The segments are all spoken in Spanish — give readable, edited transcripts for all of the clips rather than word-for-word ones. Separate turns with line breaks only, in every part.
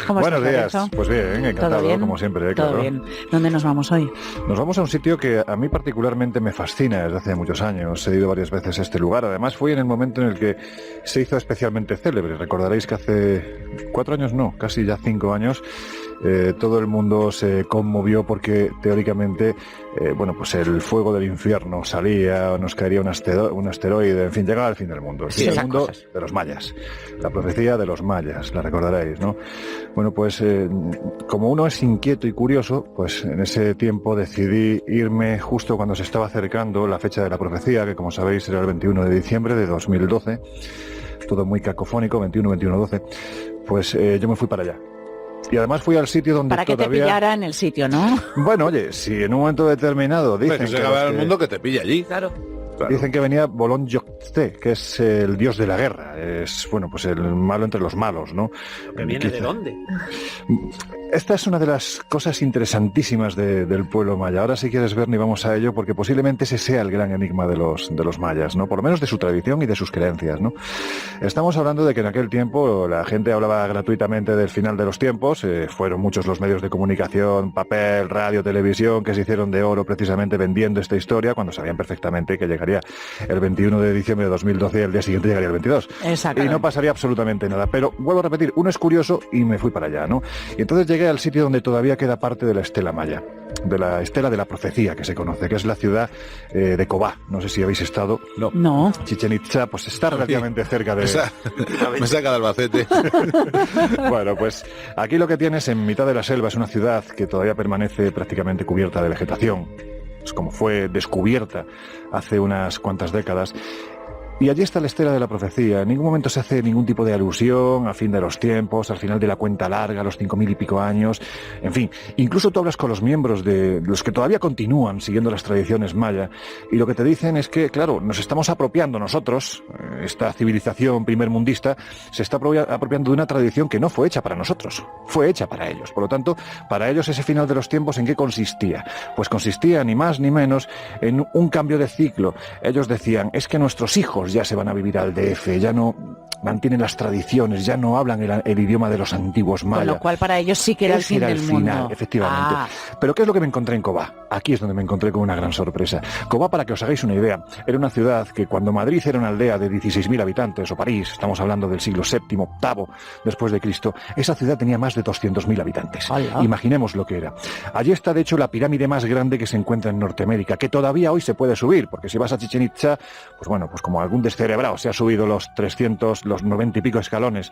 ¿Cómo
Buenos
estás,
días.
Lorenzo?
Pues bien, encantado,
bien?
como siempre.
Todo
Claro.
bien. ¿Dónde nos vamos hoy?
Nos vamos a un sitio que a mí particularmente me fascina desde hace muchos años. He ido varias veces a este lugar. Además, fui en el momento en el que se hizo especialmente célebre. Recordaréis que hace 4 años, no, casi ya 5 años, todo el mundo se conmovió porque teóricamente, pues el fuego del infierno salía, nos caería un asteroide, en fin, llegaba al fin del mundo. El fin del mundo de los mayas. La profecía de los mayas, la recordaréis, ¿no? Bueno, pues como uno es inquieto y curioso, pues en ese tiempo decidí irme justo cuando se estaba acercando la fecha de la profecía, que como sabéis era el 21 de diciembre de 2012, todo muy cacofónico, 21-21-12, pues yo me fui para allá. Y además fui al sitio donde
Para que
todavía...
te pillara en el sitio, ¿no?
Bueno, oye, si en un momento determinado dicen
que se acaba el mundo que te pilla allí.
Claro.
Dicen que venía Bolón Yocté, que es el dios de la guerra. Es, pues el malo entre los malos, ¿no?
¿Que viene de dónde?
Esta es una de las cosas interesantísimas del pueblo maya. Ahora, si quieres ver, ni vamos a ello, porque posiblemente ese sea el gran enigma de los mayas, ¿no? Por lo menos de su tradición y de sus creencias, ¿no? Estamos hablando de que en aquel tiempo la gente hablaba gratuitamente del final de los tiempos. Fueron muchos los medios de comunicación, papel, radio, televisión, que se hicieron de oro precisamente vendiendo esta historia, cuando sabían perfectamente que llegaría el 21 de diciembre de 2012 y el día siguiente llegaría el 22.
Exacto.
Y no pasaría absolutamente nada. Pero vuelvo a repetir, uno es curioso y me fui para allá, ¿no? Y entonces llegué al sitio donde todavía queda parte de la estela maya, de la estela de la profecía que se conoce, que es la ciudad de Cobá. No sé si habéis estado.
No.
Chichén Itzá, pues está relativamente cerca de...
Me saca de Albacete.
Bueno, pues aquí lo que tienes en mitad de la selva es una ciudad que todavía permanece prácticamente cubierta de vegetación. Es como fue descubierta hace unas cuantas décadas. Y allí está la estela de la profecía. En ningún momento se hace ningún tipo de alusión al fin de los tiempos, al final de la cuenta larga, los 5.000 y pico años. En fin, incluso tú hablas con los miembros de los que todavía continúan siguiendo las tradiciones maya, y lo que te dicen es que, claro, nos estamos apropiando nosotros, esta civilización primermundista, se está apropiando de una tradición que no fue hecha para nosotros, fue hecha para ellos. Por lo tanto, para ellos ese final de los tiempos, ¿en qué consistía? Pues consistía ni más ni menos en un cambio de ciclo. Ellos decían, es que nuestros hijos ya se van a vivir al DF, ya no mantienen las tradiciones, ya no hablan el idioma de los antiguos mayas.
Con lo cual para ellos sí que era el fin del mundo.
Final, efectivamente. Pero ¿qué es lo que me encontré en Cobá? Aquí es donde me encontré con una gran sorpresa. Cobá, para que os hagáis una idea, era una ciudad que cuando Madrid era una aldea de 16.000 habitantes, o París, estamos hablando del siglo VII, VIII después de Cristo, esa ciudad tenía más de 200.000 habitantes. ¡Hala! Imaginemos lo que era. Allí está, de hecho, la pirámide más grande que se encuentra en Norteamérica, que todavía hoy se puede subir, porque si vas a Chichén Itzá, pues como algún descerebrado se ha subido los 90 y pico escalones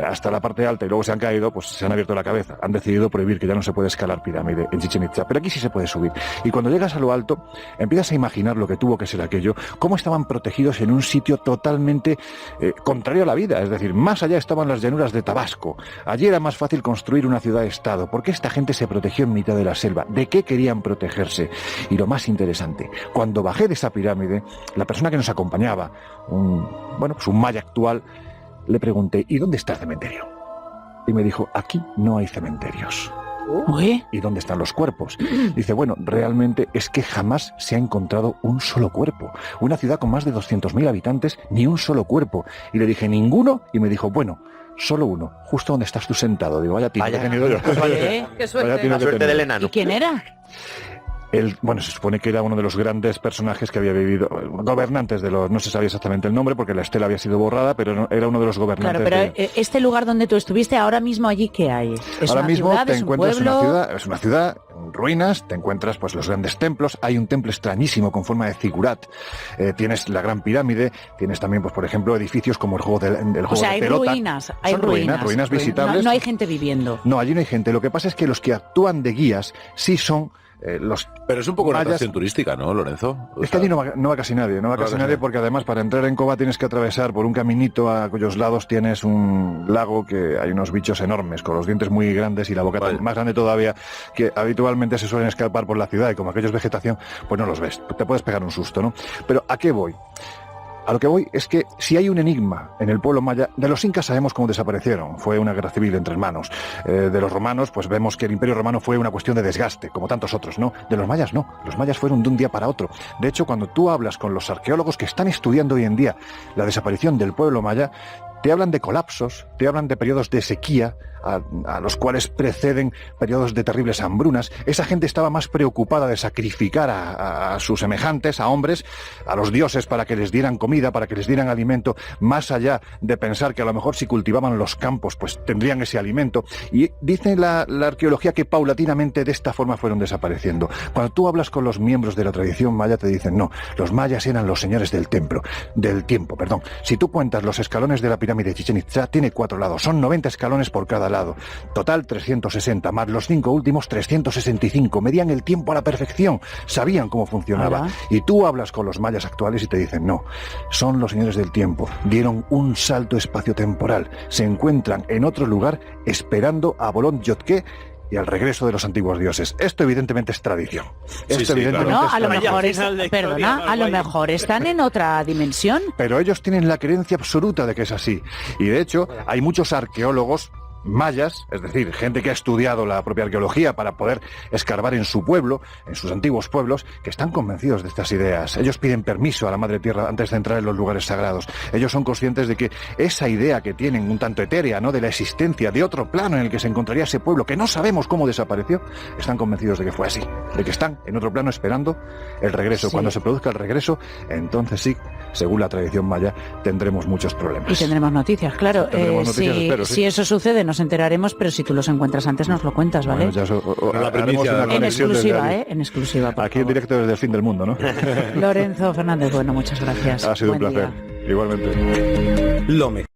hasta la parte alta y luego se han caído, pues se han abierto la cabeza. Han decidido prohibir que ya no se puede escalar pirámide en Chichén Itzá, pero aquí sí se puede subir. Y cuando llegas a lo alto, empiezas a imaginar lo que tuvo que ser aquello, cómo estaban protegidos en un sitio totalmente contrario a la vida. Es decir, más allá estaban las llanuras de Tabasco. Allí era más fácil construir una ciudad-estado. ¿Por qué esta gente se protegió en mitad de la selva? ¿De qué querían protegerse? Y lo más interesante, cuando bajé de esa pirámide, la persona que nos acompañaba, un maya actual, le pregunté, ¿y dónde está el cementerio? Y me dijo, aquí no hay cementerios. ¿Y dónde están los cuerpos? Dice, realmente es que jamás se ha encontrado un solo cuerpo. Una ciudad con más de 200.000 habitantes, ni un solo cuerpo. Y le dije, ¿ninguno? Y me dijo, solo uno, justo donde estás tú sentado. Digo, vaya tino que he tenido yo.
¡Qué suerte!
La suerte del enano.
¿Y quién era?
Se supone que era uno de los grandes personajes que había vivido, gobernantes no se sabía exactamente el nombre porque la estela había sido borrada, pero era uno de los gobernantes.
Claro, pero este lugar donde tú estuviste, ahora mismo allí, ¿qué hay?
Ahora mismo te encuentras
en una
ciudad, es una ciudad en ruinas, te encuentras pues los grandes templos, hay un templo extrañísimo con forma de zigurat, tienes la gran pirámide, tienes también, pues por ejemplo, edificios como el juego de
hay
pelota.
Hay
ruinas visitables.
No hay gente viviendo.
No, allí no hay gente. Lo que pasa es que los que actúan de guías sí son
Pero es un poco una atracción turística, ¿no, Lorenzo?
Es que allí no va casi nadie, porque además para entrar en Cobá tienes que atravesar por un caminito a cuyos lados tienes un lago que hay unos bichos enormes, con los dientes muy grandes y la boca más grande todavía, que habitualmente se suelen escapar por la ciudad y como aquello es vegetación, pues no los ves, te puedes pegar un susto, ¿no? Pero ¿a qué voy? A lo que voy es que si hay un enigma en el pueblo maya, de los incas sabemos cómo desaparecieron, fue una guerra civil entre hermanos. De los romanos, pues vemos que el Imperio Romano fue una cuestión de desgaste, como tantos otros, ¿no? De los mayas no, los mayas fueron de un día para otro. De hecho, cuando tú hablas con los arqueólogos que están estudiando hoy en día la desaparición del pueblo maya, te hablan de colapsos, te hablan de periodos de sequía, a los cuales preceden periodos de terribles hambrunas. Esa gente estaba más preocupada de sacrificar a sus semejantes, a hombres, a los dioses para que les dieran comida, para que les dieran alimento, más allá de pensar que a lo mejor si cultivaban los campos pues tendrían ese alimento. Y dice la arqueología que paulatinamente de esta forma fueron desapareciendo. Cuando tú hablas con los miembros de la tradición maya te dicen no, los mayas eran los señores del tiempo. Si tú cuentas los escalones de la pirámide de Chichén Itzá, tiene 4 lados, son 90 escalones por cada lado. Total 360, más los 5 últimos 365. Medían el tiempo a la perfección, sabían cómo funcionaba.
Hola.
Y tú hablas con los mayas actuales y te dicen no, son los señores del tiempo, dieron un salto espaciotemporal, se encuentran en otro lugar esperando a Bolón Yotke y al regreso de los antiguos dioses. Esto evidentemente es tradición.
Sí,
Bueno, a lo mejor
Perdona,
a lo mejor están en otra dimensión.
Pero ellos tienen la creencia absoluta de que es así. Y de hecho, hay muchos arqueólogos mayas, es decir, gente que ha estudiado la propia arqueología para poder escarbar en su pueblo, en sus antiguos pueblos, que están convencidos de estas ideas. Ellos piden permiso a la Madre Tierra antes de entrar en los lugares sagrados. Ellos son conscientes de que esa idea que tienen un tanto etérea, ¿no?, de la existencia de otro plano en el que se encontraría ese pueblo, que no sabemos cómo desapareció, están convencidos de que fue así, de que están en otro plano esperando el regreso.
Sí.
Cuando se produzca el regreso, entonces sí, según la tradición maya, tendremos muchos problemas.
Y tendremos noticias, claro.
Tendremos noticias, espero, sí.
Si eso sucede, nos enteraremos, pero si tú los encuentras antes, nos lo cuentas, ¿vale?
Bueno, ya
La
haremos
primicia,
una
en
En
conexión desde
exclusiva,
allí.
En exclusiva, por
Aquí en
favor.
directo desde el fin del mundo, ¿no?
Lorenzo Fernández, bueno, muchas gracias.
Ha sido un
Buen
placer.
día.
Igualmente.
Lo mejor.